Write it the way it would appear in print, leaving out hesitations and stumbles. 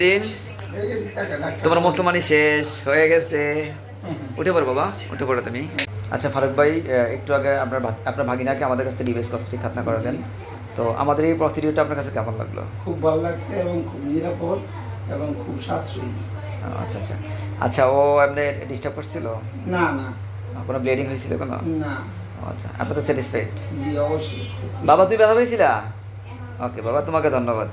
দিন তোমার মুসলমানি শেষ হয়ে গেছে। উঠে পড়ো বাবা, উঠে পড়ো তুমি। আচ্ছা ফারুক ভাই, একটু আগে আপনার ভাগিনাকে আমাদের কাছে ডিভাইস কসমেটিক খাতনা করালেন, তো আমাদের এই প্রসিডিউরটা আপনার কাছে কেমন লাগলো? খুব ভালো লাগছে এবং খুব নিরাপদ এবং খুব সাশ্রয়ী। আচ্ছা আচ্ছা আচ্ছা, ও এমনি ডিস্টার্ব করছিল? না না। কোনো ব্লিডিং হয়েছিল কোনো? না। আচ্ছা, আপনি তো স্যাটিসফাইড? জি অবশ্যই। বাবা তুই ব্যথা পেয়েছিলা? ওকে বাবা, তোমাকে ধন্যবাদ।